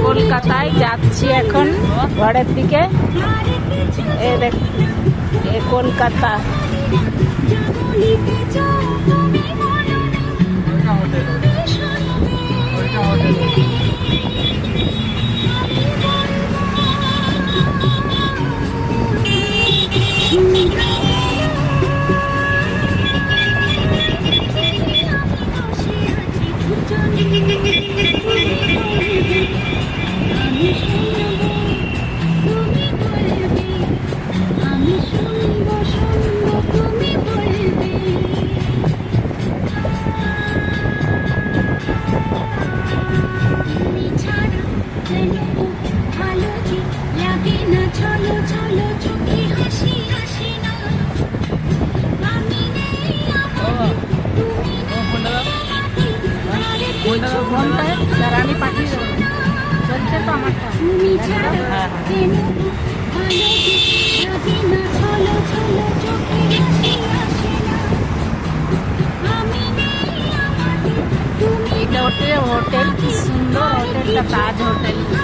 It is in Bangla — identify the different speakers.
Speaker 1: কলকাতায় যাচ্ছি এখন ঘরের দিকে। এ দেখ, এ কলকাতা। আমি পাঠিয়ে দেবো, চলছে তো আমারটা। এটা হোটেল, কি সুন্দর হোটেলটা, তাজ হোটেল।